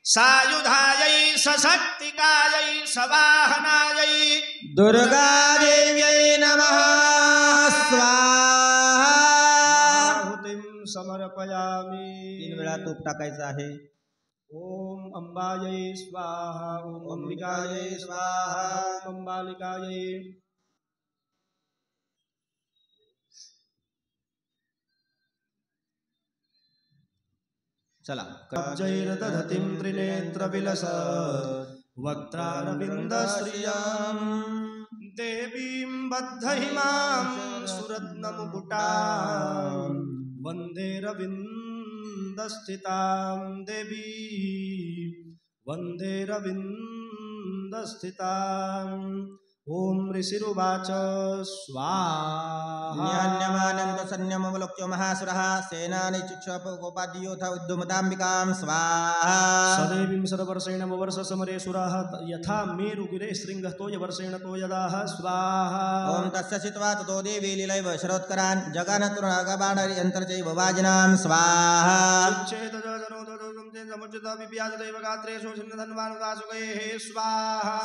सायुधायै सशक्तिकायै सवाहनायै दुर्गा देव्यै नमः स्वाहा। आहुतिं समर्पयामि। 3 वेळा तूप टाकायचं आहे। ओम अंबायै स्वाहा, ओम अंबिकायै स्वाहा, ओम अंबालिकायै। चला। कब्जैर्दधतिं त्रिनेत्रविलसत् वक्त्रारविन्दश्रियं देवीं बद्धहिमां सुरत्नमुकुटां वन्दे रविन्दस्थितां देवी वन्दे रविन्दस्थिताम्। ओम ऋषिरुवाच स्वाहा। न्यान्यमानन्दसन्न्यमवलोक्य महासुरः सेनानि चिक्षुपकोपाद्योऽथ उद्युमताम्बिकां स्वाहा। सदेवीं सदवर्षेण ववर्ष समरे सुराः यथा मेरुगिरे शृङ्गतो यवर्षेण तो यदाः स्वाहा। ओम तस्य चित्वा ततो देवी लीलैव शरोत्करान् जगानतुरगबाणयन्त्रचैव वाजिनां स्वाहा।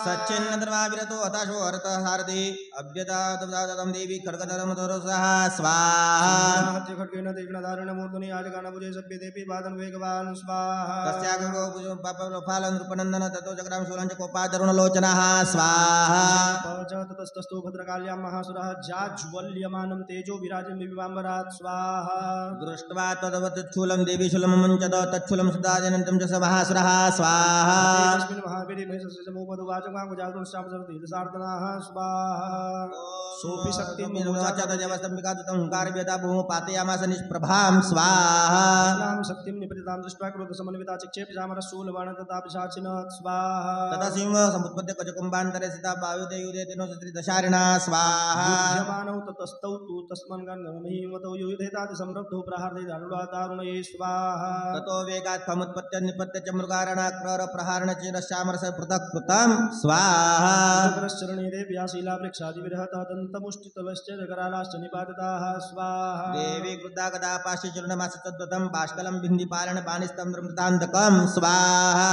सच्चिन्नधर्माविरतो हताशो हरतः सारथि अभ्यतादं देवी खड्गधर्मधरोसः स्वाहा। खड्गेन तीक्ष्णधारेण मूर्धनि आजगानभुजे सभ्ये देवी वादन वेगवान् स्वाहा। तस्याग्रो पापफलं नृपनन्दन ततो जगदां शूलं च कोपादरुणलोचनः स्वाहा। ततस्तस्तु भद्रकाल्यां महासुरः जाज्वल्यमानं तेजो विराजन् विवाम्बरात् स्वाहा। दृष्ट्वा तदवतच्छूलं देवी शूलमुञ्चत तच्छूलं सुदाजनन्तं च स महासुरः स्वाहा। तस्मिन् महावीरे महेशस्य समुपदुवाच माङ्गजातुंश्चापसरतीर्थसार्दनाः स्वाहा। सोऽपि शक्तिं विनोचातजवस्तम्बिकादुतं हुङ्कारव्यता भूमौ पातयामास निष्प्रभां स्वाहा। नाम शक्तिं निपतितां दृष्ट्वा क्रोधसमन्विता चिक्षेपजामरशूलबाण तथा पिशाचिनः स्वाहा। तथा सिंह समुत्पद्य गजकुम्भान्तरे स्थिता वायुदेयुधे तेनो दशारिणा स्वाहा। युध्यमानौ ततस्तौ तु तस्मन्गन्धमहीमतौ युधेताति सम्रब्धौ प्रहार्दे दारुणादारुणये स्वाहा। ततो वेगात् समुत्पत्य निपत्य च मृगारणाक्रर प्रहारण चेरश्यामरस पृथक् कृतं स्वाहा। चक्रश्चरणे देव्या शीलावृक्षादिविरहतः दन्तमुष्टितलश्च जगरालाश्च निपातिताः स्वाहा। देवी क्रुद्धा गदा पाशचूर्णमासतद्वतं बाष्कलं बिन्दिपालन पानिस्तम्भृतान्तकं स्वाहा।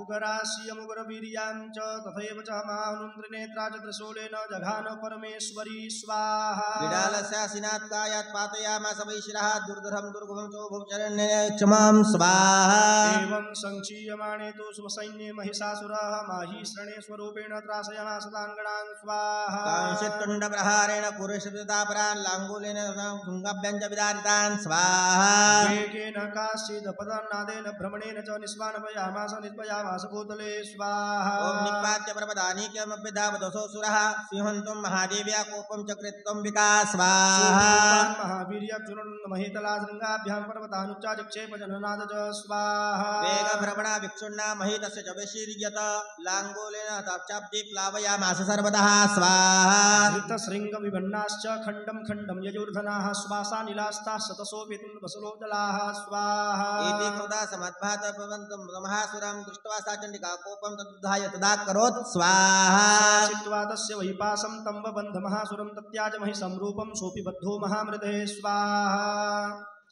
उगराश्यमुग्रवीर्यां च तथैव च मानुं त्रिनेत्रा च त्रिशूलेन जघान परमेश्वरी स्वाहा। विडालस्यासिनात् कायात् पातयामास वैशिरः दुर्धरं दुर्गमं चोभं चरण्ये क्षमां स्वाहा। एवं संचीयमाणे तु स्वसैन्ये महिषासुरः माहीश्रणे स्वरूपेण त्रासयामास तान् गणान् स्वाहा। कांशितुण्डप्रहारेण पुरुषतापरान् लाङ्गूलेन शृङ्गाभ्यां च विदारितान् स्वाहा। वेगेन काश्चिदपदनादेन भ्रमणेन च निष्पादयामास भूतले स्वाहा। ओम निपात्य प्रपदानीक्यमभ्यधावदसोऽसुरः सिंहन्तं महादेव्या कोपं चक्रेत्वम्बिका स्वाहा। महावीर्यक्षुरन्महितलाशृङ्गाभ्यां पर्वतानुच्चाचिक्षेपजननाद च स्वाहा। वेगभ्रमणा भिक्षुण्णा महितस्य च वैशीर्यत लाङ्गूलेन ताप्चाब्दे प्लावयामास सर्वतः स्वाहा। धृतशृङ्गविभन्नाश्च खण्डं खण्डं यजुर्धनाः श्वासा निलास्ताः शतसोऽपितुं वसलोदलाः स्वाहा। इति कृता समद्भात भवन्तं महासुरं दृष्ट्वा सा चण्डिका कोपं तदुद्धाय तदाकरोत् स्वाहा। चित्वा तस्य वैपासं तं बबन्ध महासुरं तत्याज महिषं रूपं सोऽपि बद्धो महामृते स्वाहा।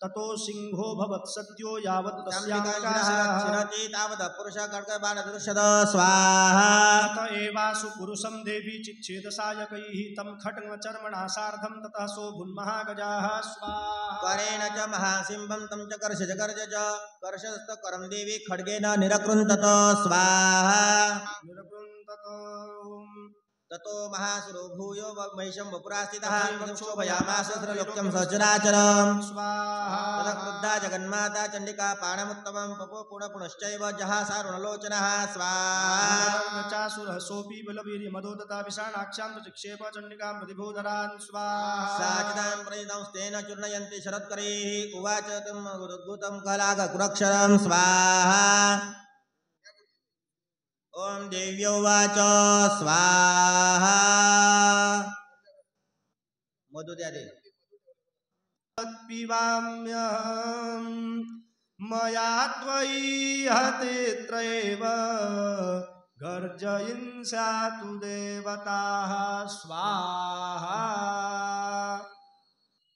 ततो सिंहो भवत् सद्यो यावत् तस्याङ्गाशिरति तावत् पुरुषः खड्गबाणधनुषद स्वाहा। तत एवासु पुरुषं देवी चिच्छेदसायकैः तं खड्गचर्मणा सार्धं ततः सोऽभून्महागजाः स्वाहा। करेण च महासिंहं तं च कर्षजकर्ज च कर्षस्तकरं देवी खड्गेन निरकृन्तत स्वाहा। ततो महासुरो भूयो महिषं वपुरास्थितः क्षोभयामास त्रिलोक्यं सचराचरं स्वाहा। ततः क्रुद्धा जगन्माता चण्डिका पाणमुत्तमं पपो पुनश्चैव जहासारुणलोचनः स्वाहा। चासुरः सोऽपि बलवीर्यमदो तथा विषाणाक्षां च चिक्षेप चण्डिकां प्रतिभूधरान् स्वाहा। साचितां प्रणीतंस्तेन चूर्णयन्ति शरत्करैः उवाच तं उद्भूतं कलागकुरक्षरं स्वाहा। ओम देव्योवाच स्वाहा। मधु द्या दे। पिबाम्यहं मया त्वयि हते त्रयेव गर्जयिन्स्यातु देवताः स्वाहा।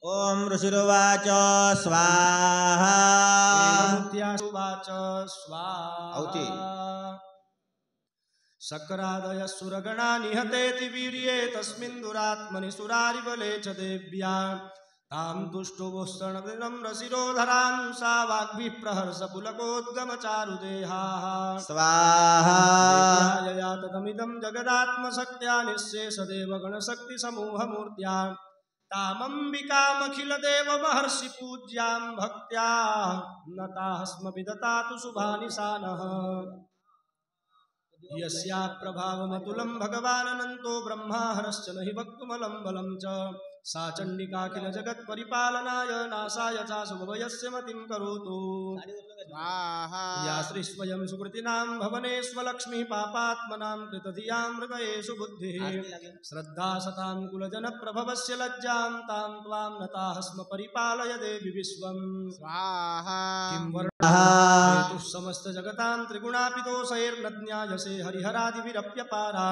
ओम ऋषिरुवाच स्वाहा उवाच स्वाहा शक्रादयः सुरगणा निहतेति वीर्ये तस्मिन् दुरात्मनि सुरारिबले च देव्या तां तुष्टुवुस्तणदिनं रसिरोधरां सा वाग्भिः प्रहर्षपुलकोद्गमचारुदेहाः स्वाहा यया तदमिदं जगदात्मशक्त्या निःशेषदेवगणशक्तिसमूहमूर्त्या तामम्बिकामखिलदेवमहर्षिपूज्यां भक्त्या नताः स्म विदतातु शुभानि सा नः यस्या प्रभावमतुलं भगवानन्तो ब्रह्मा हरश्च नहि वक्तुमलं बलं च सा चण्डिकाखिल जगत्परिपालनाय नाशाय चाशुभवयस्य मतिं करोतु या श्री स्वयं सुकृतिनां भवनेष्वलक्ष्मीः पापात्मनां कृतधियां हृदयेषु बुद्धिः श्रद्धा सतां कुलजनप्रभवस्य लज्जां तां त्वां नताः स्म परिपालय देवि विश्वं किं हेतुः समस्तजगतां त्रिगुणापितोषैर्न ज्ञायसे हरिहरादिभिरप्यपारा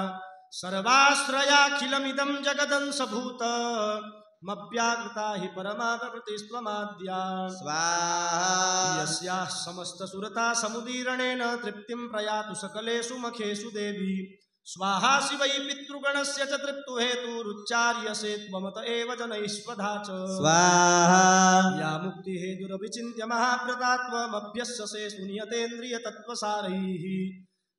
सर्वाश्रयाखिलमिदं जगदंशभूतमव्याकृता हि परमा प्रकृतिस्त्वमाद्या स्वाहा यस्याः समस्तसुरता समुदीरणेन तृप्तिं प्रयातु सकलेषु मखेषु देवी स्वाहा शिवै पितृगणस्य च तृप्तुहेतुरुच्चार्यसे त्वमत एव जनैश्वधा च स्वाहा या मुक्तिहेतुरविचिन्त्य महाव्रता त्वमभ्यस्यसे सुनियतेन्द्रियतत्त्वसारैः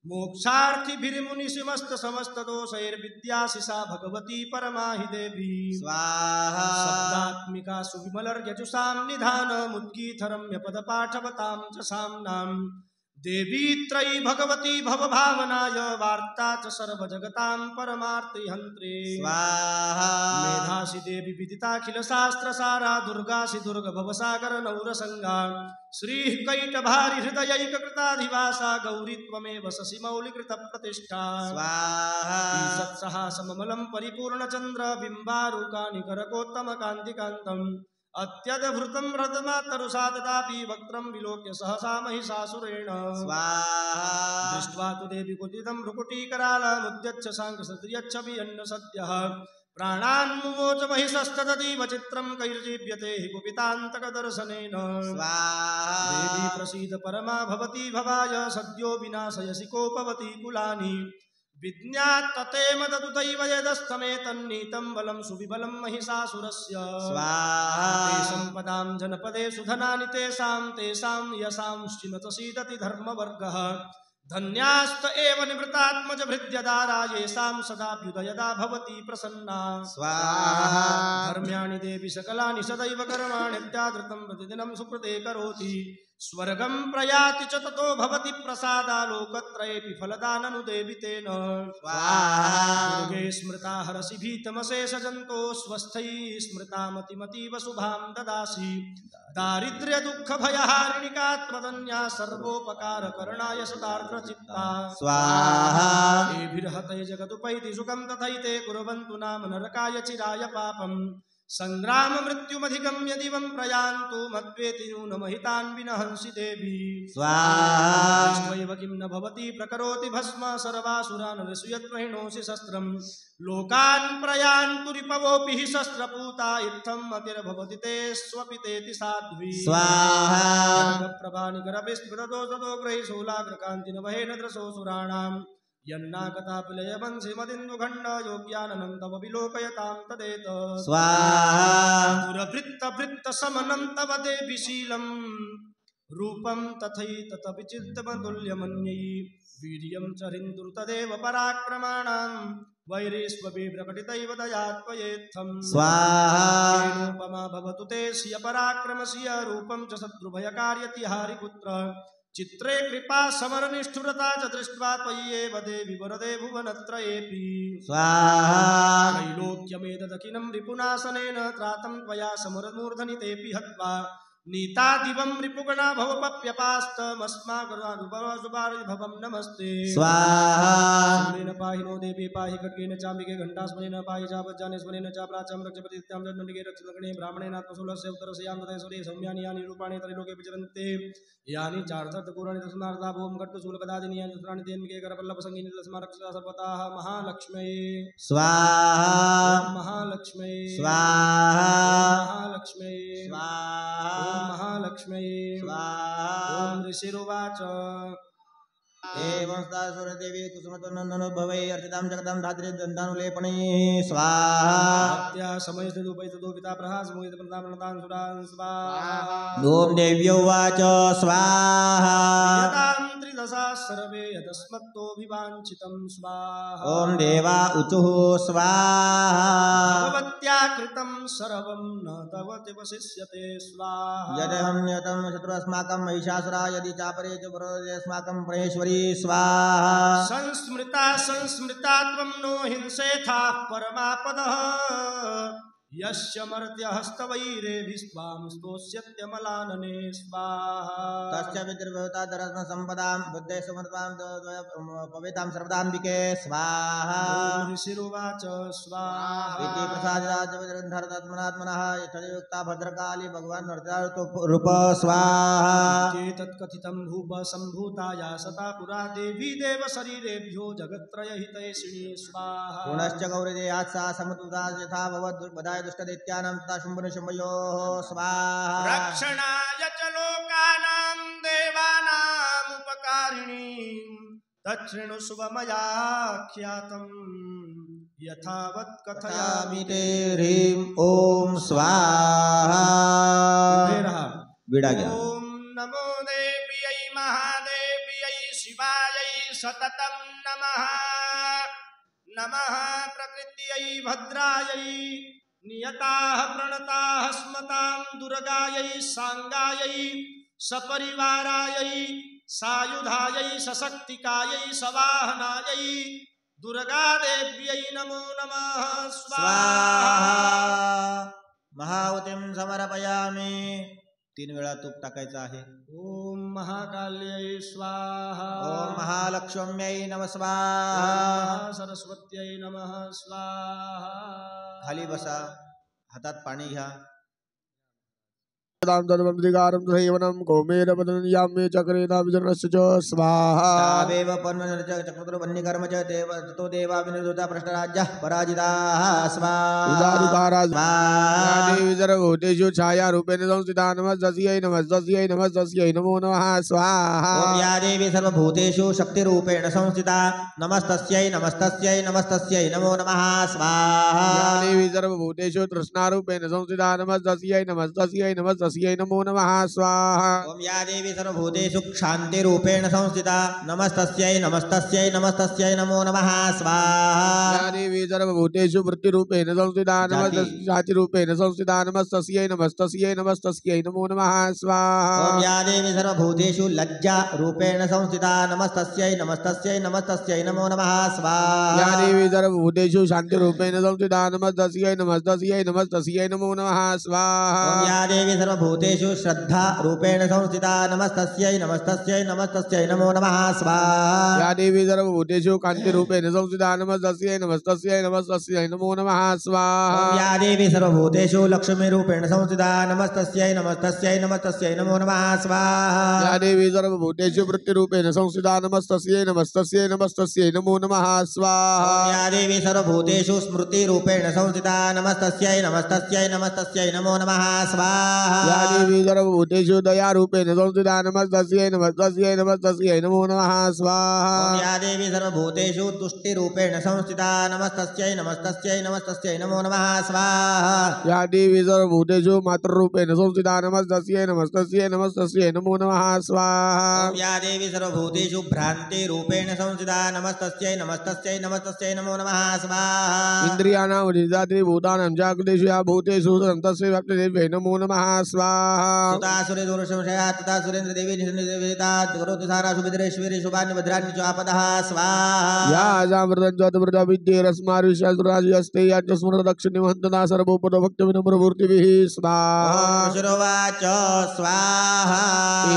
मोक्षार्थिभिर्मुनिसिमस्तसमस्तदोषैर्विद्यासि सा भगवती परमा हि देवी स्वाहा शब्दात्मिका सुविमलर्यजुषां निधानमुद्गीतरम्यपदपाठवतां च साम्नां देवी त्रयी भगवती भवभावनाय वार्ता च सर्वजगतां परमार्तिहन्त्री स्वाहा मेधासि देवी विदिताखिलशास्त्रसारा दुर्गासि दुर्गभवसागरनौरसङ्गा श्रीः कैटभारि हृदयैककृताधिवासा गौरी त्वमेव शशि मौलिकृतप्रतिष्ठा स्वाहा ईषत्सहासममलं परिपूर्णचन्द्रबिम्बारूकानि करकोत्तमकान्तिकान्तम् अत्यद्भुतं रथमातरुषा तदापि वक्त्रं विलोक्य सहसा महिषासुरेण स्वाहा दृष्ट्वा तु देवी कुतितं भ्रुकुटीकरालमुद्यच्छ साङ्गसत्रियच्छवियन्न सद्यः प्राणान्मुमोच महिषस्तदतीव चित्रं कैर्जीव्यते हि कुपितान्तकदर्शनेन स्वाहा देवी प्रसीद परमा भवती भवाय सद्यो विनाशयसि कोपवती कुलानि विज्ञात्तते मददुदैव यदस्तमेतन्नीतं बलं सुविबलं महिषासुरस्य स्वाहा ते सम्पदां जनपदेषु धनानि तेषां यशां श्चिनतसीदति धर्मवर्गः धन्यास्त एव निवृतात्मजभृद्यदारा येषां सदाभ्युदयदा भवती प्रसन्ना स्वाहा धर्म्याणि देवी सकलानि सदैव कर्माण्यत्यादृतं प्रतिदिनं सुकृते करोति स्वर्गं प्रयाति च ततो भवति प्रसादा लोकत्रयेऽपि फलदाननु देवि तेन स्वाहा दुर्गे स्मृता हरसि भीतमशेषजन्तो स्वस्थैः स्मृता मतिमतीव शुभां ददासि दारिद्र्यदुःखभयहारिणिका त्वदन्या सर्वोपकारकरणाय सदार्द्रचित्ता स्वाहा एभिर्हतै जगदुपैति सुखं तथैते कुर्वन्तु नाम नरकाय चिराय पापम् संग्राम मृत्युमधिगम्य दिवं प्रयान्तु मद्वेति नूनमहितान् विनहंसि देवी स्वाहा दृष्ट्वैव किं न भवति प्रकरोति भस्म सर्वासुरान् ऋषयत्वहिनोऽसि शस्त्रं लोकान् प्रयान्तु रिपवोऽपि हि शस्त्रपूता इत्थम् अतिर्भवति ते स्वपि तेति साध्वी स्वाहा प्रभानिकरविस्मृतदोषदो ग्रहीशूलाग्रकान्तिनवहेन द्रशोऽसुराणाम् यन्नाकतापिलयवंशिमदिन्दुखण्ड योग्याननं तव विलोकयतां तदेत स्वाहा दुरभृत्तभृत्तशमनं तव देवि शीलं रूपं तथैततविचित्तमतुल्यमन्यै वीर्यं च हिन्दुर्तदेव पराक्रमाणां वैरेष्वपि प्रकटितैव दयात्वयेत्थं स्वाहा भवतु ते श्रिय पराक्रमस्य रूपं च शत्रुभयकार्यतिहारिपुत्र चित्रे कृपा समरनिष्ठुरता च दृष्ट्वा त्वय्येव देवि वरदे भुवनत्रयेऽपि स्वाहा त्रैलोक्यमेतदखिलं रिपुनाशनेन त्रातं त्वया समरमूर्धनि तेऽपि हत्वा नीता दिवं रिपुगणा भवपप्यपास्तमस्माकरुणानुभवसुभारिभवं नमस्ते स्वाहा स्मरेण पाहि नो देवी पाहि खड्गेन चाम्बिके घण्टास्मरेण पाहि चापज्जाने स्मरेण च प्राचं रक्षपतित्यां दण्डिके रक्षलग्ने ब्राह्मणेनात्मशूलस्य उत्तरस्य सौर्ये सौम्यानि यानि रूपाणि त्रैलोके विचरन्ते यानि चार्थर्थपूराणि तस्मार्था भूम कट्टुशूलकदादिनि यानि तत्राणि तेन्मिके करपल्लवसङ्गीनि तस्मा रक्षसा सर्वतः महालक्ष्म्यै स्वाहा महालक्ष्म्यै स्वाहा महालक्ष्म्यै स्वाहा महालक्ष्म्यै स्वाहा ॐ ऋषिरुवाच एवं सूर्यदेवी कुसुमतोन्नोद्भवे अर्चितां जगदां धात्री दन्तानुलेपणे स्वाहा भक्त्या समयस्थितोपैतदोपिता प्रहासमुदितप्रतां सुरान् स्वाहा ॐ देव्यो वाच स्वाहा यतां त्रिदशा सर्वे यतस्मत्तोऽभिवाञ्छितं स्वाहा ॐ देवा ऊचुः स्वाहा भगवत्या कृतं सर्वं न तव तिवशिष्यते स्वाहा यदहं नियतं शत्रुस्माकं महिषासुरा यदि चापरे च अस्माकं प्रणेश्वरी स्वाहा संस्मृता संस्मृता त्वं नो हिंसेथाः परमापदः यस्य मर्त्यहस्तवैरेभिस्त्वां स्तोष्यत्यमलानने स्वाहा तस्य पितृभवता दरत्न सम्पदां बुद्धे समर्पां पवितां सर्वदाम्बिके स्वाहा ॐ ऋषिरुवाच स्वाहा इति प्रसादिराजविदग्धरतात्मनात्मनः यथयुक्ता भद्रकाली भगवान् रूप स्वाहा चेतत्कथितं भूपसम्भूताया सता पुरा देवी देवशरीरेभ्यो जगत्त्रयहितैषिणी स्वाहा पुनश्च गौरीदेयात् सा समतुता यथा भवद्बधाय दुष्टदैत्यानां तथा शुम्भनिशुम्भयोः स्वाहा रक्षणाय च लोकानां देवानामुपकारिणी तच्छृणुष्व मया ख्यातं यथावत् कथयामि कथयामि ते ह्रीं ॐ स्वाहा विड़ा गया ॐ नमो देव्यै महादेव्यै शिवायै सततं नमः नमः प्रकृत्यै भद्रायै नियताः प्रणताः स्मतां दुर्गायै सांगायै सपरिवारायै सायुधायै सशक्तिकायै सवाहनायै दुर्गादेव्यै नमो नमः स्वाहा महाहुतिं समर्पयामि 3 वेळा तूप टाकायचं आहे ओम महाकाल्यै स्वाहा ओम महालक्ष्म्यै नमः ओम स्वाहा सरस्वत्यै नमः स्वाहा खाली बसा हातात पाणी घ्या तद्वंदिकारं तथैवनं कौमेरपदनयाम्ये चक्रेणाभिजनस्य च स्वाहा तावेव चक्रतुर्वन्यकर्म च देव ततो देवा विनिर्धुता भ्रष्टराज्यः पराजिताः स्वाहा उदारिकारा स्वाहा देवी सर्वभूतेषु छायारूपेण संस्थिता नमस्तस्यै नमस्तस्यै नमस्तस्यै नमो नमः स्वाहा ओम या देवी सर्वभूतेषु शक्तिरूपेण संस्थिता नमस्तस्यै नमस्तस्यै नमस्तस्यै नमो नमः स्वाहा या देवी सर्वभूतेषु तृष्णारूपेण संस्थिता नमस्तस्यै नमस्तस्यै नमस्तस्यै नमो नमः स्वाहा ओम या देवी सर्वभूतेषु क्षान्तिरूपेण संस्थिता नमस्तस्यै नमस्तस्यै नमस्तस्यै नमो नमः स्वाहा या देवी सर्वभूतेषु वृत्तिरूपेण संस्थिता जातिरूपेण संस्थिता नमस्तस्यै नमस्तस्यै नमस्तस्यै नमो नमः स्वाहा ओम या देवी सर्वभूतेषु लज्जारूपेण संस्थिता नमस्तस्यै नमस्तस्यै नमस्तस्यै नमो नमः स्वाहा या देवी सर्वभूतेषु शान्तिरूपेण संस्थिता नमस्तस्यै नमस्तस्यै नमस्तस्यै नमो नमः स्वाहा ओम या देवी सर्वभूतेषु श्रद्धारूपेण संस्थिता नमस्तस्यै नमस्तस्यै नमस्तस्यै नमो नमः स्वाहा या देवी सर्वभूतेषु कान्तिरूपेण संस्थिता नमस्तस्यै नमस्तस्यै नमस्तस्यै नमो नमः स्वाहा ओम या देवी सर्वभूतेषु लक्ष्मीरूपेण संस्थिता नमस्तस्यै नमस्तस्यै नमस्तस्यै नमो नमः स्वाहा या देवी सर्वभूतेषु वृत्तिरूपेण संस्थिता नमस्तस्यै नमस्तस्यै नमस्तस्यै नमो नमः स्वाहा ओम या देवी सर्वभूतेषु स्मृतिरूपेण संस्थिता नमस्तस्यै नमस्तस्यै नमस्तस्यै नमो नमः स्वाहा या देवी सर्वभूतेषु दयारूपेण संस्थिता नमस्तस्यै नमस्तस्यै नमस्तस्यै नमो नमः स्वाहा ओम या देवी सर्वभूतेषु तुष्टिरूपेण संस्थिता नमस्तस्यै नमस्तस्यै नमस्तस्यै नमो नमः स्वाहा या देवी सर्वभूतेषु मातृरूपेण संस्थिता नमस्तस्यै नमस्तस्यै नमस्तस्यै नमो नमः स्वाहा ओम या देवी सर्वभूतेषु भ्रान्तिरूपेण संस्थिता नमस्तस्यै नमस्तस्यै नमस्तस्यै नमो नमः स्वाहा इंद्रियाणां वृद्धात्रिभूतानां जागृतेषु या भूतेषु तस्य व्याप्तिदेव्यै नमो नमः स्वाहा स्वाहा सुतासुरे दूरशंशया तथा सुरेंद्र देवी निषेता करोति सारा सुभद्रेश्वरी शुभान्य भद्रान्य चापदः स्वाहा या जामृतं ज्योतिमृता विद्ये रस्मार विशालराजि अस्ते याच स्मृत दक्षिणे वन्दना सर्वोपद भक्त विनम्र मूर्तिभिः स्वाहा ऋषिरोवाच स्वाहा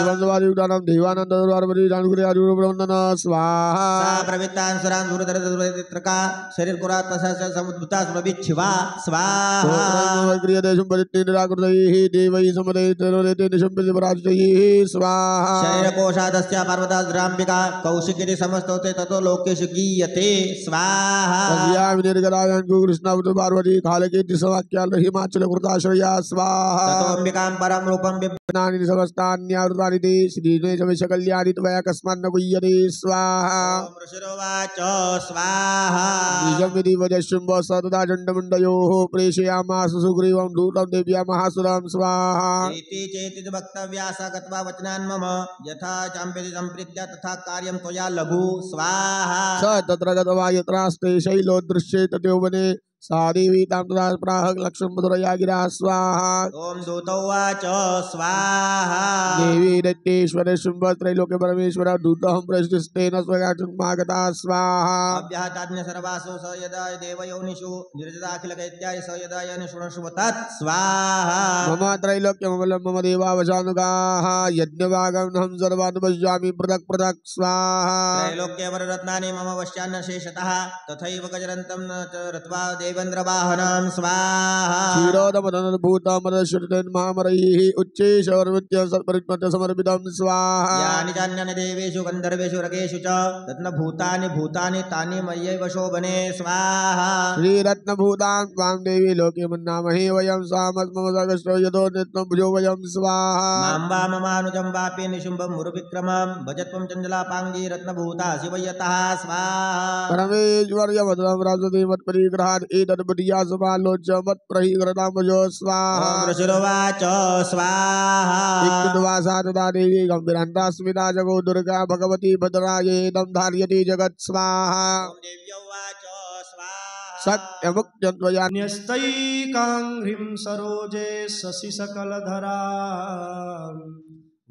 एवं स्वादियुक्तानां देवानन्द दरबारपति दानुग्रे आदिवृन्दन स्वाहा सा प्रवृत्तान् सुरान् दूरदरदुरत्रका शरीर कुरात् तस्य समुद्भूता प्रविच्छिवा स्वाहा क्रियते सम्पदिते निराकृतैः देवैः समदयिते निशम्पितपराजितैः स्वाहा शरीरकोशादस्य पार्वताद्राम्बिका कौशिकिति समस्तोते ततो लोकेषु गीयते स्वाहा तस्यामि निर्गरायन् कृष्णावृत पार्वती कालकेति समाख्याल हिमाचल कृताश्रया स्वाहा ततोऽम्बिकां परं रूपं नानि समस्तान्यावृतानि ते श्रीगणेश कल्याणि त्वया कस्मान्न गुह्यते स्वाहा ॐ ऋषिरोवाच स्वाहा बीजं विधि वजशुम्भ सतदा चण्डमुण्डयोः प्रेषयामास सुग्रीवं दूतं देव्या महासुरं स्वाहा इति चेतिति वक्तव्या स गत्वा वचनान् मम यथा चाम्पिति सम्प्रीत्या तथा कार्यं त्वया लघु स्वाहा स तत्र गत्वा यत्रास्ते शैलो दृश्ये तथोवने सा देवी तां तदा प्राह लक्ष्मण मधुरया गिरा स्वाहा ॐ दूतौवाच स्वाहा देवी दत्तेश्वर शुम्भ त्रैलोक्य परमेश्वर दूतहं प्रश्निस्तेन स्वयाचुन्मागता स्वाहा अव्याहताज्ञ सर्वासु स यदा देवयोनिषु निर्जदाखिलकैत्याय स यदा यनिषुणशुभ तत् स्वाहा मम त्रैलोक्यमबलं मम देवावशानुगाः यज्ञभागं अहं सर्वान् पश्यामि पृथक् पृथक् स्वाहा त्रैलोक्यवररत्नानि मम वश्यान्न शेषतः तथैव गजरन्तं न च रत्वा देवेन्द्रवाहनं स्वाहा क्षीरोदमदनभूतमदश्रुतेन मामरैः उच्चैशवर्मित्य सत्परित्मत्य समर्पितं स्वाहा यानि चान्यानि देवेषु गन्धर्वेषु रकेषु च रत्नभूतानि भूतानि तानि मय्यैव शोभने स्वाहा श्रीरत्नभूतां त्वां देवी लोके मन्नामहे वयं सामस्मम सर्गश्रो यतो नित्यं भुजो वयं स्वाहा मां वा ममानुजं वापि निशुम्भं मुरुविक्रमं भजत्वं चञ्चलापाङ्गी रत्नभूता शिवयतः स्वाहा परमेश्वर्यमधुरं राजते मत्परिग्रहात् एतद्बुद्धिया समालोच्य मत्प्रहीकृताम्बुजो स्वाहा ॐ ऋषिरोवाच स्वाहा इत्युद्वासा तदा देवी गम्भीरान्ता स्मिता जगो दुर्गा भगवती भद्रायेदं धार्यते जगत् स्वाहा ॐ देव्यौवाच स्वाहा सत्यमुक्त्यन्त्वया न्यस्तैकाङ्घ्रिं सरोजे शशिसकलधरा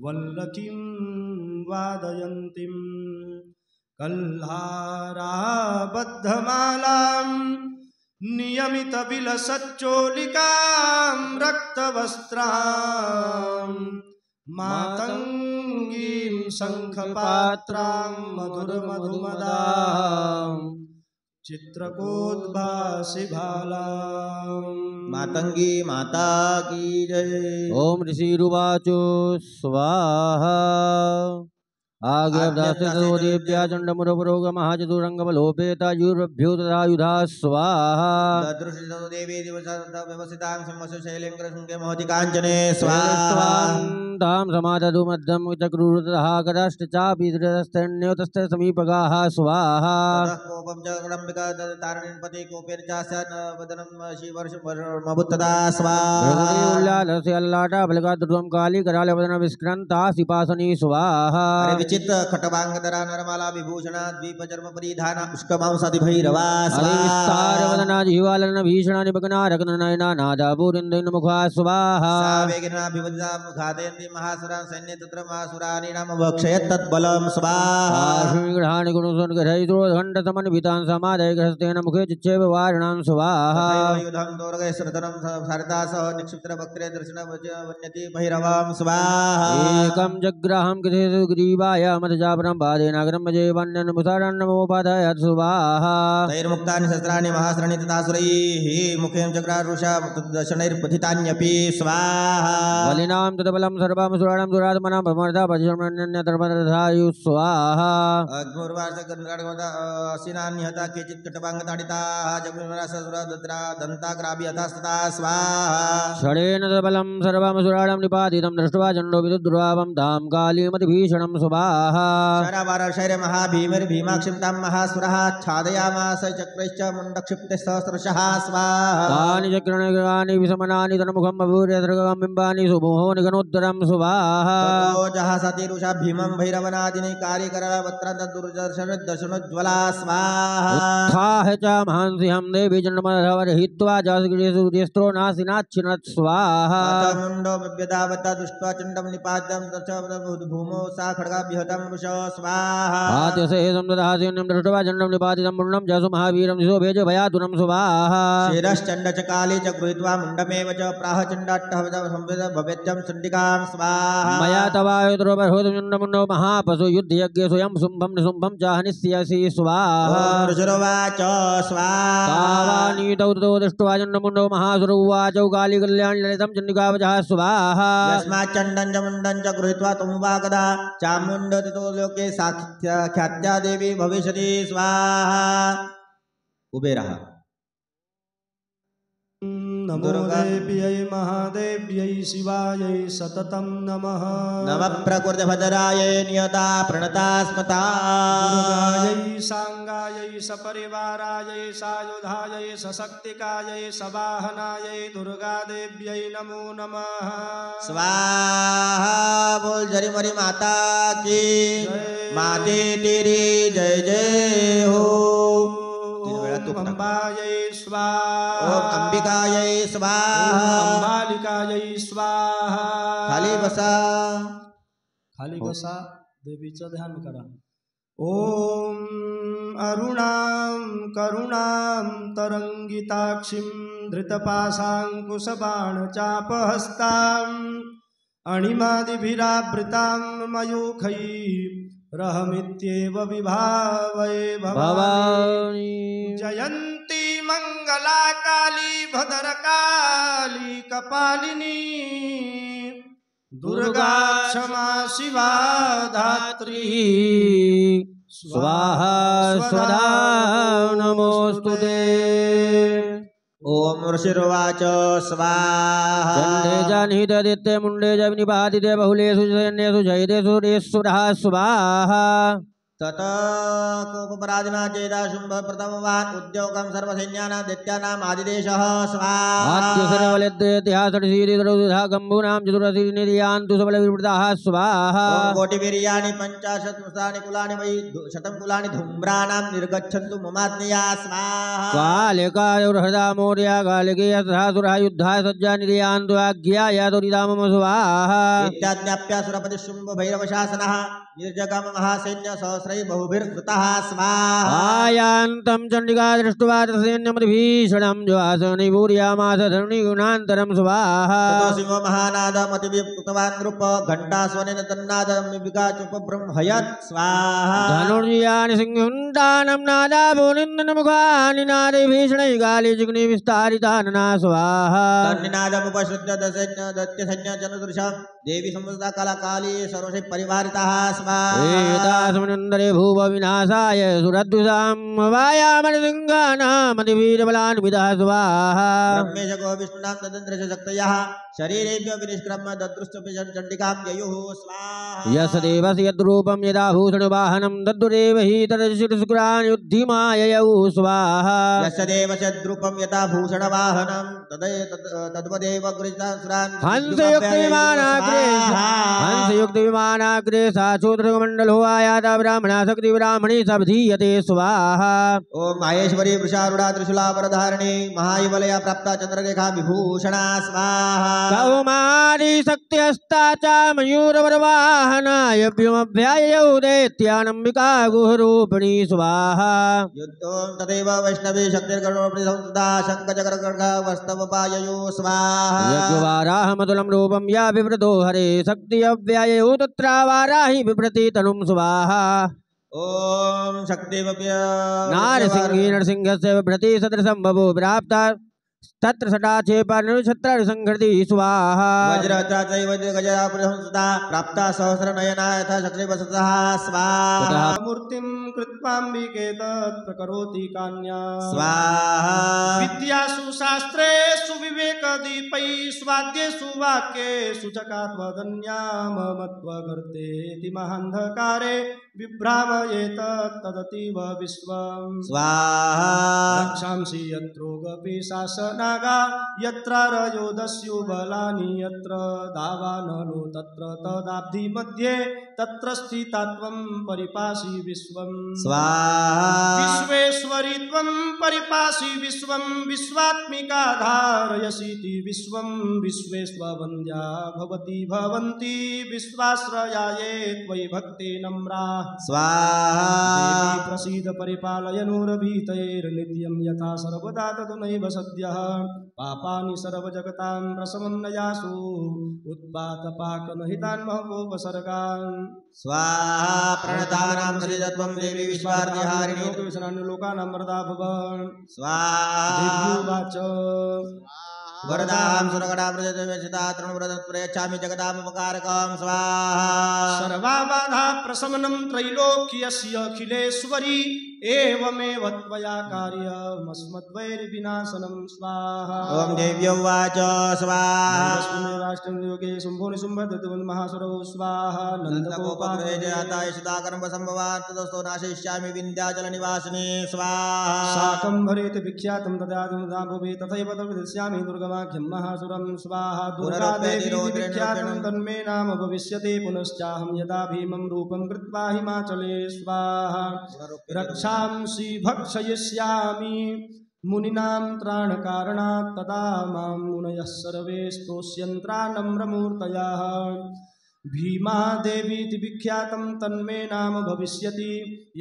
वल्लकीं वादयन्तीं कल्हाराबद्धमालां नियमितविलसच्चोलिकां रक्तवस्त्रां मातङ्गीं शङ्खपात्रां मधुरमधुमदां चित्रकोद्भासि भालां मातंगी माता की जय। ओम ऋषिरुवाच स्वाहा आज्ञाप्तास्तेदेव्या चण्डमुरपुरोगमहाचतुरङ्गबलोपेतायुर्भ्यो तदायुधा स्वाहा ददृशो देवी व्यवस्थितां समस्य शैलेन्द्रशृङ्गे महति काञ्चने स्वाहा तां समादधु मध्यं चक्रुरतः कदाश्चापि धृतस्थन्योतस्थ समीपगाः स्वाहा ततः कोपं च कडम्बिका तारणिन्पति कोपेन चास्य न वदनं शिवर्षमभुत्तदा स्वाहा उल्लालस्य अल्लाटा बलगाद्रुवं काली करालवदन विस्क्रन्ता सिपासनी स्वाहा विचित्र खटवांगधरा नरमाला विभूषणा द्वीप चर्म परिधाना पुष्कमांसादि भैरवा विस्तारवदना जिह्वालन भीषणा निपगना रग्ननयना नादा पूरिन्दन मुखा स्वाहा वेगिना विवदिता मुखादेन्ति महासुरा सैन्य तत्र महासुरानि नाम भक्षयत् तत्बलं स्वाहा श्रीग्रहाणि गुणसुनगरहितो घण्ट समन्वितान् समादय ग्रहस्तेन मुखे चिच्छेव वारिणां स्वाहा युधं दोर्गै सरतनं सारदा सह निक्षिप्त भक्त्रे दर्शन वन्यति भैरवां स्वाहा एकं जग्राहं कृतेषु ग्रीवाय मधजापरं पादेनागरं भजे वन्यन् मुसारन्नमोपादयत् स्वाहा तैर्मुक्तानि शस्त्राणि महासराणि तथा सुरैः मुखेन चक्रारुषा दर्शनैर्पथितान्यपि स्वाहा बलिनां तदबलं सर्वमसुराणां दुरात्मनां प्रमर्दा पश्यमन्यधर्मदधायु स्वाहा अग्निर्वासकर्णासिनान्यहता केचित् कटवाङ्गताडिताः जग्निर्वाससुरदद्रा दन्ताग्राभि यथास्तथा स्वाहा षडेन तदबलं सर्वमसुराणां निपातितं दृष्ट्वा चण्डो विदुद्रुवावं तां कालीमतिभीषणं स्वाहा स्वाहा शरवरशैर महाभीमिर्भीमाक्षिप्तां महासुरः छादयामास चक्रैश्च मुण्डक्षिप्ते सहस्रशः स्वाहा तानि चक्राणि विषमनानि तन्मुखं बभूर्यद्रगं बिम्बानि सुमोहो निघनोत्तरं स्वाहा ततो जहासतिरुषा भीमं भैरवनादिनि कार्यकरवत्रान्तदुर्दर्शनोज्ज्वला स्वाहा उत्थाय च महांसिहं देवी चण्डमधवरहित्वा जासगिरिसूर्यस्त्रो नासिनाच्छिनत् स्वाहा मुण्डो व्यदावता दुष्ट्वा चण्डं निपात्यं तच्च भूमौ सा खड्गाभ्यहतं वृष स्वाहा आत्यसेहं ददास्यन्यं दृष्ट्वा चण्डं निपातितं मुण्डं जसु महावीरं दिशोभेज भयातुरं स्वाहा शिरश्चण्ड च काले च गृहीत्वा मुण्डमेव च प्राह चण्डाट्टः भवेत्यं चण्डिकां स्वाहा मया तवायुद्रोपहोतमुण्डमुण्डो महापशु युद्धयज्ञे स्वयं शुम्भं निशुम्भं च हनिष्यसि स्वाहा ऋषुर्वाच स्वाहा तावानीतौ ततो दृष्ट्वा चण्डमुण्डो महासुर उवाच काली कल्याणि ललितं चण्डिकावचः स्वाहा यस्माच्चण्डं च मुण्डं च गृहीत्वा त्वमुवाकदा चामुण्डतितो लोके साख्यात्या देवी भविष्यति स्वाहा उभे रहा नमो दुर्गा देव्यै महादेव्यै शिवायै सततं नमः नमः प्रकृतिभद्रायै नियता प्रणता स्मता दुर्गायै साङ्गायै सपरिवारायै सायुधायै सशक्तिकायै सवाहनायै दुर्गादेव्यै नमो नमः स्वाहा बोल जरी मरी माता की जय। माते तेरी जय जय हो तीन वेळा तुप टाक. अम्बायै स्वाहा ओम अंबिकायै स्वाहा अंबालिकायै स्वाहा खाली बसा खाली बसा देवीचं ध्यान करा ओम अरुणां करुणां तरंगिताक्षीं धृतपाशाङ्कुशबाणचापहस्तां अणिमादिभिरावृतां मयूखैः रहमित्येव विभावये भवानी भवानी जयन्ती मंगला काली भद्रकाली कपालिनी दुर्गा क्षमा शिवा धात्री स्वाहा स्वधा नमोस्तुते ओम ऋषिर्वाच स्वाहा चण्डे जानिहितदित्ये मुण्डे च विनिपातिते बहुलेषु सैन्येषु जयितेषु रेश्वरः स्वाहा तत कोपपराधिना चेदा शुम्भ प्रथमवान् उद्योगं सर्वसैन्यानां दैत्यानाम् आदिदेशः स्वाहा आद्यसर्वलेद्येतिहासऋषिरिदरुधा गम्भूनां चतुरसिनिर्यान्तु सबलविवृताः स्वाहा कोटिवीर्याणि 50 सहस्राणि कुलानि वै 100 कुलानि धूम्राणां निर्गच्छन्तु ममाज्ञया स्वाहा कालिकायुर्हृदा मौर्या कालिकेयसहस्रः युद्धाय सज्जा निर्यान्तु आज्ञाय दुरिता मम स्वाहा इत्याज्ञाप्य शुम्भ भैरवशासनः निर्जगम महासैन्य सहस्रै बहुभिर्कृतः स्वाहा आयान्तं चण्डिका दृष्ट्वा तत्सैन्यमतिभीषणं ज्वासनिभूर्यामास धरणिगुणान्तरं स्वाहा ततो सिंहो महानादमतिभिः कृतवान् नृप घण्टास्वनेन तन्नादम्बिकाचुपब्रह्मयत् स्वाहा धनुर्यानि सिंहुण्डानं नादाभूनिन्दनमुखानि नादैभीषणैः काले जिग्नि विस्तारितानना स्वाहा तन्निनादमुपश्रुत्य दैत्यसैन्य जनदृशां देवी संवृता काली सर्वशै परिवारिताः स्वाहा एतास्मिन्नन्तरे भूव विनाशाय सुरद्विषां वायामनिसिंहानामतिवीरबलान्वितः स्वाहा ब्रह्मेश गो विष्णुनां तदन्द्रश शक्तयः शरीरेभ्यो विनिष्क्रम्य दद्रुश्च चण्डिकां ययुः स्वाहा यस देवस्य यद्रूपं यदा भूषणवाहनं तद्दुरेव हि तदशिरशुक्रान् युद्धिमाययौ स्वाहा यस्य देवस्य द्रुपं यथा भूषणवाहनं तद्वदेव गृहीतासुरान् हंसयुक्तविमानाग्रे साचोद्रगमण्डलो आयाता ब्राह्मणा शक्ति ब्राह्मणी सब्धीयते स्वाहा ओम माहेश्वरी वृषारूढ़ा त्रिशूलावरधारिणी महायुवलया प्राप्ता चंद्ररेखा विभूषणा स्वाहा कौमारी शक्तिहस्ता च मयूरवरवाहनाय व्योमभ्याययौ दैत्यानम्बिका गुहरूपिणी स्वाहा युद्धों तदेव वैष्णवी शक्तिर्गणोपरि संस्थिता शङ्खचक्रखड्गवस्तवपाययो स्वाहा यज्ञवाराहमतुलं रूपं या बिभ्रतो हरे शक्ति अव्यायौ तत्रावाराहि बिभ्रति तनुं स्वाहा ओम शक्ति नारसिंही नरसिंहस्य बिभ्रति सदृशं बभो प्राप्ता तत्र सटाचे पानुक्षत्राणि संघृति स्वाहा वज्रहत्रा चैव गजरापुरहंसता प्राप्ता सहस्रनयना यथा शक्तिवसतः स्वाहा मूर्तिं कृत्वाम्बिके तत्प्रकरोति कान्या स्वाहा विद्यासु शास्त्रेषु विवेकदीपैः स्वाद्येषु वाक्येषु चकात्वदन्या ममत्वगर्तेति महान्धकारे विभ्रामयेत तदतीव विश्वम् स्वाहा रक्षांसि यत्रोगपि शासनागा यत्र रयोदस्यु बलानि यत्र दावानलो तत्र तदाब्धि मध्ये तत्र स्थिता त्वं परिपासि विश्वम् स्वाहा विश्वेश्वरि त्वं परिपासि विश्वं विश्वात्मिका धारयसीति विश्वं विश्वेश्ववन्द्या भवति भवन्ति विश्वाश्रयाये त्वयि भक्ते नम्रा स्वाहा देवी प्रसीद परिपालयनुरभीतैर्नित्यं यथा सर्वदा तदनैव सद्यः पापानि सर्वजगतां प्रशमं नयासु उत्पातपाकनहितान् महवोपसर्गान् स्वाहा प्रणतानां सरिजत्वं देवी विश्वार्थिहारिणी लोकानां वरदा भव स्वाहा देव्युवाच वरदां सुरगणा प्रजतवेशिता तृणव्रतं प्रयच्छामि जगदामुपकारकं स्वाहा सर्वा बाधा प्रशमनं त्रैलोक्यस्य अखिलेश्वरी एवमेव त्वया कार्यमस्मद्वैर्विनाशनं स्वाहा ओम देव्योवाच स्वाहा राष्ट्रं योगे शुम्भो निशुम्भदत्वन् महासुरौ स्वाहा नन्दगोपगृहे जयाताय सुधाकर्मसम्भवार्तदस्तो नाशयिष्यामि विन्ध्याचलनिवासिनी स्वाहा शाकम्भरेत विख्यातं तदादुदा भवे तथैव तद्विष्यामि दुर्गमाख्यं महासुरं स्वाहा दुर्गादेवी विख्यातं तन्मे नाम भविष्यति पुनश्चाहं यदा भीमं रूपं कृत्वा हिमाचले स्वाहा रक्षांसि भक्षयिष्यामि मुनीनां त्राणकारणात् तदा मां मुनयः सर्वे स्तोष्यन्त्रानम्रमूर्तयः भीमा देवीति विख्यातं तन्मे नाम भविष्यति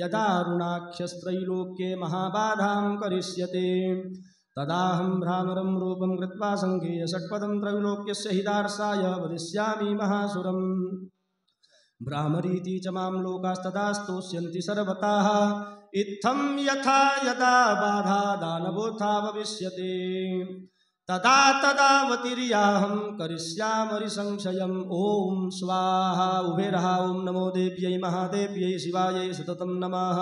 यदा रुणाख्यस्त्रैलोक्ये महाबाधां करिष्यते तदाहं भ्रामरं रूपं कृत्वा सङ्घेय षट्पदं त्रैलोक्यस्य हितार्षाय वदिष्यामि महासुरम् भ्रामरीति च मां लोकास्तदा स्तोष्यन्ति सर्वतः इत्थं यथा यदा बाधा दानवोत्था भविष्यति तदा तदावतीर्याहं करिष्यामि संशयम् ॐ स्वाहा उभेरः ॐ नमो देव्यै महादेव्यै शिवायै सततं नमः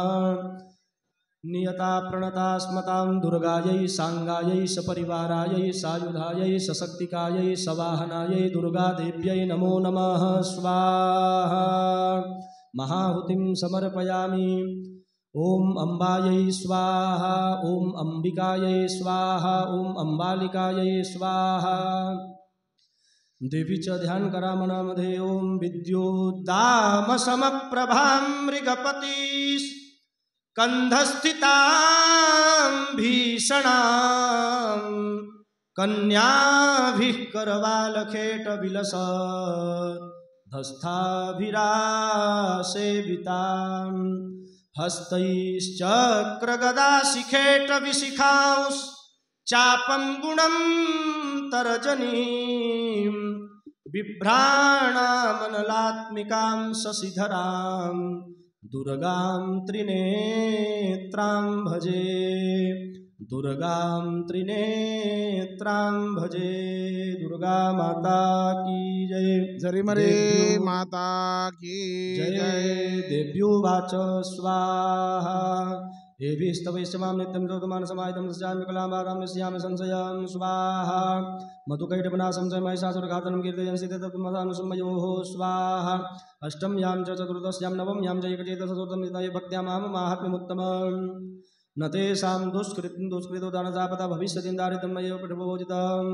नियता प्रणता स्मतां दुर्गायै सांगायै सपरिवारायै सायुधायै सशक्तिकायै सवाहनायै दुर्गादेव्यै नमो नमः स्वाहा महाहुतिं समर्पयामि ॐ अम्बायै स्वाहा ॐ अम्बिकायै स्वाहा ॐ अम्बालिकायै स्वाहा देवी च ध्यान करा मनामध्ये ॐ विद्युद्दामसमप्रभां मृगपति कंधस्थितां भीषणां कन्याभिः करवालखेटविलसद्धस्थाभिरासेवितां हस्तैश्चक्रगदाशिखेटविशिखांश्चापं गुणं तर्जनीं बिभ्राणामनलात्मिकां शशिधरां दुर्गां त्रिनेत्रां भजे दुर्गां त्रिनेत्रां भजे दुर्गा माता की जय झरीमरे माता की जय देव्युवाच स्वाहा एभिस्तवैश्चमां नित्यं ज्योतिमानसमाहितं स्यामि कलाम्बारां निश्यामि संशयं स्वाहा मधुकैटवनाशं च महिषासुरघातनं कीर्तयन्सि तत्त्वमदानुसुमयोः स्वाहा अष्टम्यां च चतुर्दश्यां नवम्यां च एकचेतसचतुर्निताय भक्त्या मां माहात्म्यमुत्तमम् न तेषां दुष्कृतो दानजापदा भविष्यति दारिद्र्यमेव प्रभवोजितम्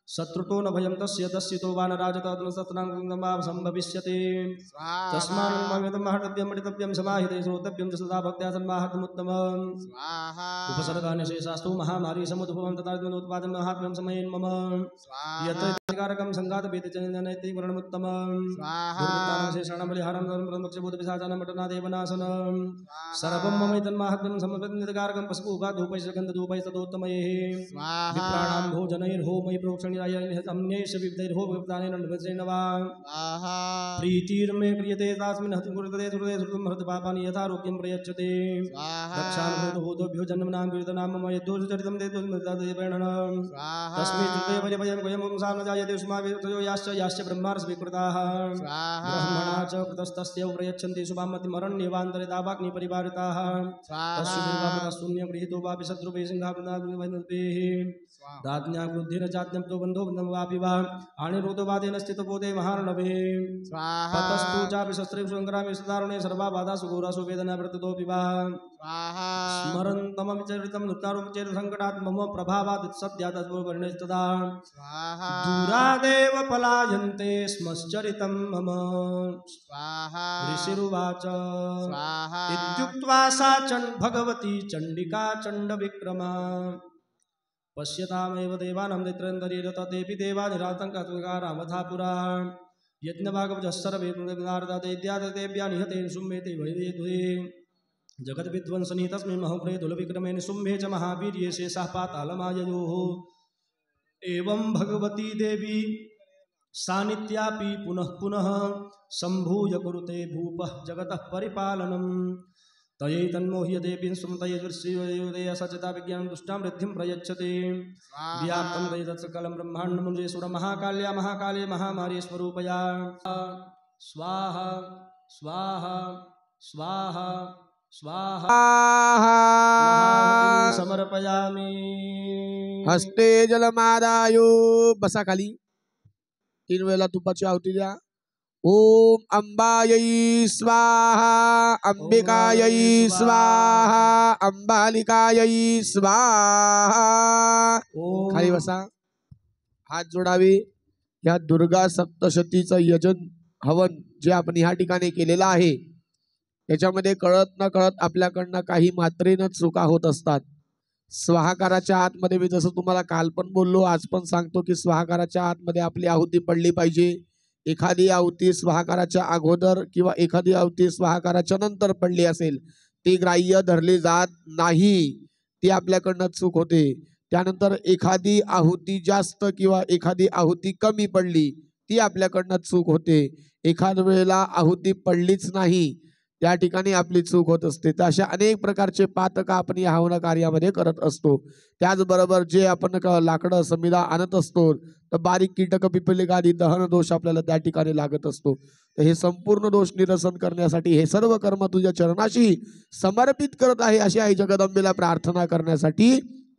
शत्रुतो न भयं तस्य दस्युतो वा न राजतः संभविष्यति तस्मान्ममिदं महर्तव्यं मणितव्यं समाहिते श्रोतव्यं च सदा भक्त्या सन्माहात्म्यमुत्तमम् उपसर्गानि शेषास्तु महामारी समुद्भवं तथा उत्पादं महात्म्यं समयेन मम यत्रकारकं सङ्घातभेदचननैति वर्णमुत्तमम् दुर्वृत्तानां शेषाणां बलिहारं प्रमुक्षभूतपिशाचानां मटनादेव नाशनम् सर्वं ममैतन्माहात्म्यं समर्पयन्निदकारकं पशुपूगा धूपैश्चगन्धधूपैस्तदोत्तमैः विप्राणां भोजनैर्होमैः प्रोक्षणीयायैर्हतमन्यैश्च विविधैर्होमविप्तानेन नमस्तेन वा प्रीतिर्मे क्रियते तास्मिन् हतिं कुरुते श्रुते श्रुतं हृतपापानि यथारोग्यं प्रयच्छते रक्षां भूतभूतभ्यो जन्मनां कीर्तनां मम यद्दोषचरितं ते तुल्यमृतादेवेण तस्मै श्रुते वयं वयं वंसां न जायते उष्माभिर्तयो याश्च ब्रह्मार् स्वीकृताः ब्रह्मणा च कृतस्तस्य प्रयच्छन्ति शुभामतिमरण्यवान्तरे दावाग्नि परिवारिताः शून्यगृहीतो वापि शत्रुभिः सिंहापदाभिः राज्ञा क्रुद्धेन चाज्ञं तो बन्धो बन्धं वापि वा हानिरुतवादेन स्थितपोते महार्णवे ततस्तु चापि शस्त्रेषु सङ्ग्रामे सदारुणे सर्वा बाधासु घोरासु वेदना वर्ततोऽपि वा स्मरन्तमविचरितं नृत्तारूपचेत सङ्कटात् मम प्रभावात् सद्यातस्वर्णस्तदा दूरादेव पलायन्ते स्मश्चरितं मम ऋषिरुवाच इत्युक्त्वा सा भगवती चण्डिका चण्डविक्रमा पश्यतामेव देवानां नेत्रन्दरीरततेऽपि देवा निरातङ्ककारामथा पुरा यज्ञभागवतः निहतेन शुम्भेते वैदेधुरे जगद्विध्वंसनि तस्मै महोग्रे दुलविक्रमेण शुम्भे च महावीर्ये शेषः पातालमाययोः एवं भगवती देवी सानित्यापि पुनः पुनः सम्भूय कुरुते भूपः जगतः परिपालनम् तयै तन्मोह्य देवीं सुमतये सचता विज्ञानं दुष्टां वृद्धिं प्रयच्छते व्याप्तं तयै तत्सकलं ब्रह्माण्डमुञ्जे सुरमहाकाल्या महाकाले महामारी स्वरूपया स्वाहा स्वाहा स्वाहा स्वाहा समर्पयामि हस्ते जलमादायो बसा खाली 3 वेळेला तुपाची आहुती द्या ओम अंबायै स्वाहा अंबिकायै स्वाहा अंबालिकायै स्वाहा खाली बसा हात जोडावे या दुर्गा सप्तशतीचं यजन हवन जे आपण ह्या ठिकाणी केलेलं आहे त्याच्यामध्ये कळत न कळत आपल्याकडनं काही मात्रेनं चुका होत असतात स्वाहाकाराच्या आतमध्ये मी जसं तुम्हाला काल पण बोललो आज पण सांगतो की स्वाहाकाराच्या आतमध्ये आपली आहुती पडली पाहिजे एखादी आहुती स्वाहाकाराच्या अगोदर किंवा एखादी आहुती स्वाहाकाराच्या नंतर पडली असेल ती ग्राह्य धरली जात नाही ती आपल्याकडनं चूक होते त्यानंतर एखादी आहुती जास्त किंवा एखादी आहुती कमी पडली ती आपल्याकडनं चूक होते एखाद्या वेळेला आहुती पडलीच नाही त्या ठिकाणी आपली चूक होत असते तर अशा अनेक प्रकारचे पातक आपण या हवन कार्यामध्ये करत असतो त्याचबरोबर जे आपण लाकडं समिधा आणत असतो तर बारीक कीटक पिपलिकादी दहन दोष आपल्याला त्या ठिकाणी लागत असतो तर हे संपूर्ण दोष निरसन करण्यासाठी हे सर्व कर्म तुझ्या चरणाशी समर्पित करत आहे अशी आई जगदंबेला प्रार्थना करण्यासाठी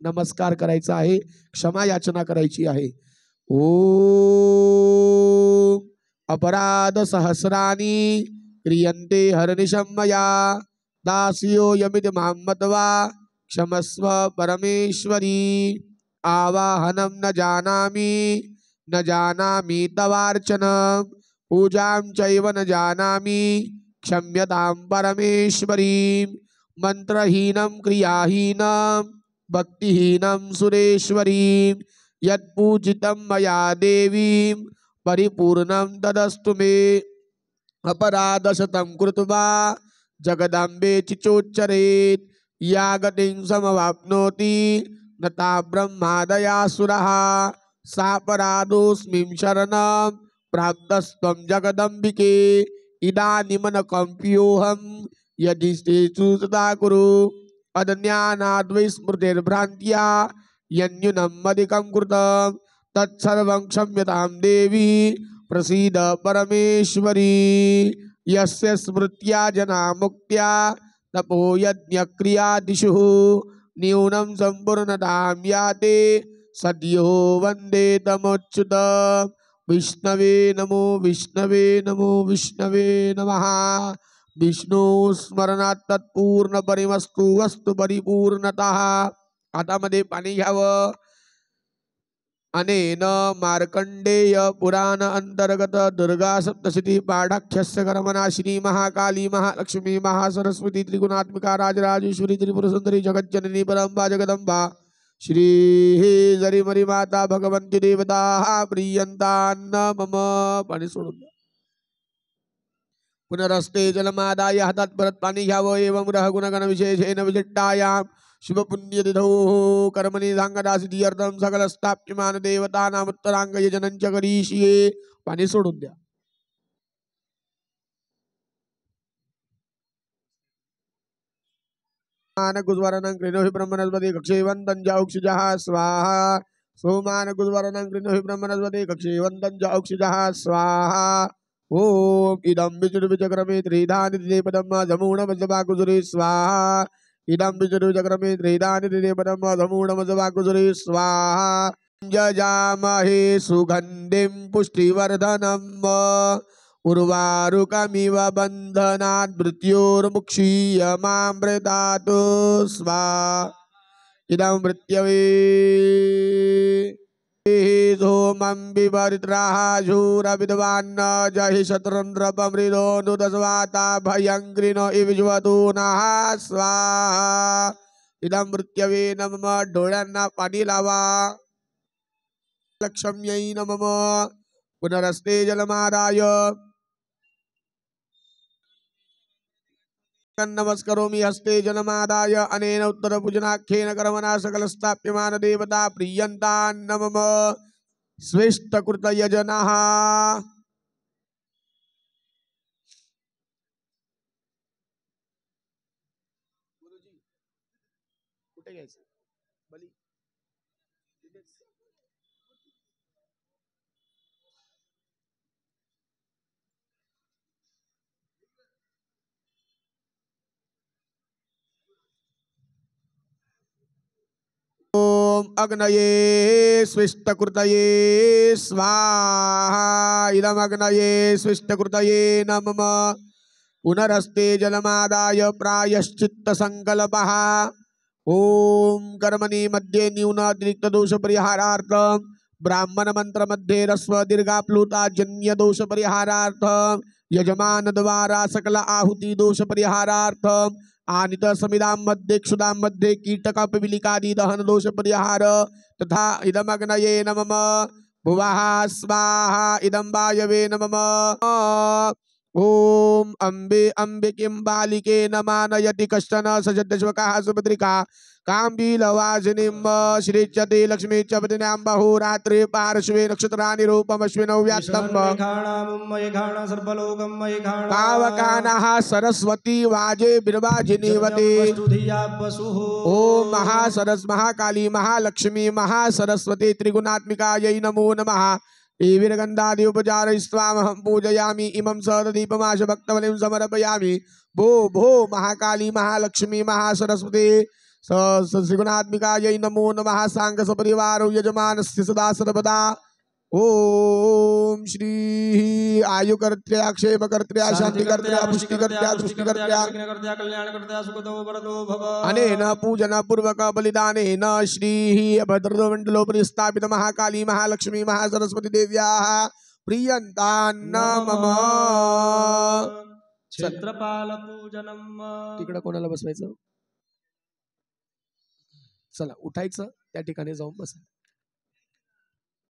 नमस्कार करायचा आहे क्षमा याचना करायची आहे ओम अपराध सहस्राणी क्रियन्ते हरनिशं मया दास्यो यमिद मामत्वा क्षमस्व परमेश्वरी आवाहनं न जानामि तवार्चनं पूजां चैव न जानामि क्षम्यतां परमेश्वरी मंत्रहीनं क्रियाहीनं भक्तिहीनं सुरेश्वरी यत्पूजितं मया देवी परिपूर्णं तदस्तु मे अपराधशतं कृत्वा जगदम्बे चिचोच्चरेत् या गतिं समवाप्नोति न ता ब्रह्मादयासुरः सापराधोऽस्मिं शरणं प्राप्तस्त्वं जगदम्बिके इदानीमन कम्प्योऽहं यदि तेषु तथा कुरु अज्ञानाद्वै स्मृतिर्भ्रान्त्या यन्यूनमधिकं कृतं तत्सर्वं क्षम्यतां देवी प्रसीद परमेश्वरी यस्य स्मृत्या जना मुक्त्या तपो यज्ञक्रियादिषु न्यूनं सम्पूर्णतां याते सद्यो वन्दे तमोच्युत विष्णवे नमो विष्णवे नमः विष्णु स्मरणात् तत्पूर्ण परिमस्तु वस्तु परिपूर्णतः हातामध्ये पाणी घ्यावं अनेन मार्कंडेय पुराण अंतर्गत दुर्गा सप्तशती पाठाख्यस्य कर्मनाशिनी महाकाली महालक्ष्मी महासरस्वती त्रिगुणात्मिका राजराजेश्वरी त्रिपुरसुंदरी जगज्जननी परम्बा जगदंबा श्री जरीमरी माता भगवंती देवता प्रियंतान्न मम पाणी सोडून पुनरस्ते जलमादाय हातात परत पाणी घ्यावं एवं ग्रह गुणगण विशेषेण विशिष्टायां शुभ पुण्य तिथौ कर्मणि सांगदासिती अर्थम सकल स्थाप्यमान देवतानां उत्तरांग यजनं च करिष्ये. पाणी सोडून द्या. मान गुजवारणं कृणोहि ब्रह्मणस्पति कक्षेवन्तं च औक्षिजः स्वाहा. सोमान गुजवारणं कृणोहि ब्रह्मणस्पति कक्षेवन्तं च औक्षिजः स्वाहा. ओम इदं विचक्रमे त्रिधानि देवदम जमूणमजवाकुजुरे स्वाहा. इदं विचक्रमे त्रिधानि देवदम जमूणमजवाकुजुरे स्वाहा. जजामहे सुगन्धिं पुष्टिवर्धनम् उर्वारुकमिव बन्धनात् मृत्योर्मुक्षीयमामृतात् स्वाहा. इदं मृत्यवे धूमं विपरित्राः शूरविद्वान्न जहि शत्रुन्द्रपमृदो नुदस्वाता भयङ्कृनो इविज्वतु नः स्वाहा. इदं मृत्यवे नमः. डोळ्यांना पाणी लावा. लक्ष्म्यै नमः. पुनरस्ते जलमादाय नमस्करोमि हस्ते जलमादाय अनेन उत्तरपूजनाख्येन कर्मणा सकलस्थाप्यमान देवता प्रीयन्तान् नमः. स्वेष्टकृतयजनः कुठे घ्यायचं बली ओम अग्नये स्विष्टकृतये स्वाहा. इदम् अग्नये स्विष्टकृतये नमः. पुनरस्ते जलमादाय प्रायश्चित्तसङ्कल्पः. ओम कर्मणि मध्ये न्यूनातिरिक्त दोष परिहारार्थं ब्राह्मण मंत्र मध्ये रस्व दीर्घाप्लुता जन्य दोष परिहारार्थं यजमान द्वारा सकल आहुति दोष परिहारार्थं आनित समिदां मध्ये क्षुदां मध्ये कीटकपिलिकादि दहन दोष परिहार तथा इदमग्नये नमः. भुवः स्वाहा. इदं वायवे नमः. ओम अंबे अंबिकिं बालिके नमानयति कश्चन सजद्दश्वकः सुभद्रिका काम्बीलवासिनीं श्रीच्यते लक्ष्मी च पतिनां बहुरात्रे पार्श्वे नक्षत्राणि रूपमश्विनौ व्यात्तम् पावकानः सरस्वती वाजे बिर्वाजिनीवते. ओम महासरस महाकाली महालक्ष्मी महासरस्वती त्रिगुणात्मिकायै नमो नमः. एविर्गन्धादि उपचारयित्वामहं पूजयामि. इमं सददीपमाश भक्तबलिं समर्पयामि. भो भो महाकाली महालक्ष्मी महासरस्वती श्रीगुणात्मिकायै नमो नमः. सांग सपरिवारो यजमानस्य सदा सर्वदा. ओम श्री आयुकर्त्र्या क्षेमकर्त्र्या शान्तिकर्त्र्या पुष्टिकर्त्र्या सृष्टिकर्त्र्या कल्याणकर्त्या सुखदो वरदो भव. अनेन पूजन पूर्वक बलिदानेन श्री भद्रमण्डलोपरि स्थापित महाकाली महालक्ष्मी महासरस्वती देव्याः प्रियन्तान् नमः. क्षेत्रपाल पूजनम. तिकडे कोणाला बसवायचं? चला उठायचं त्या ठिकाणी जाऊन बसा.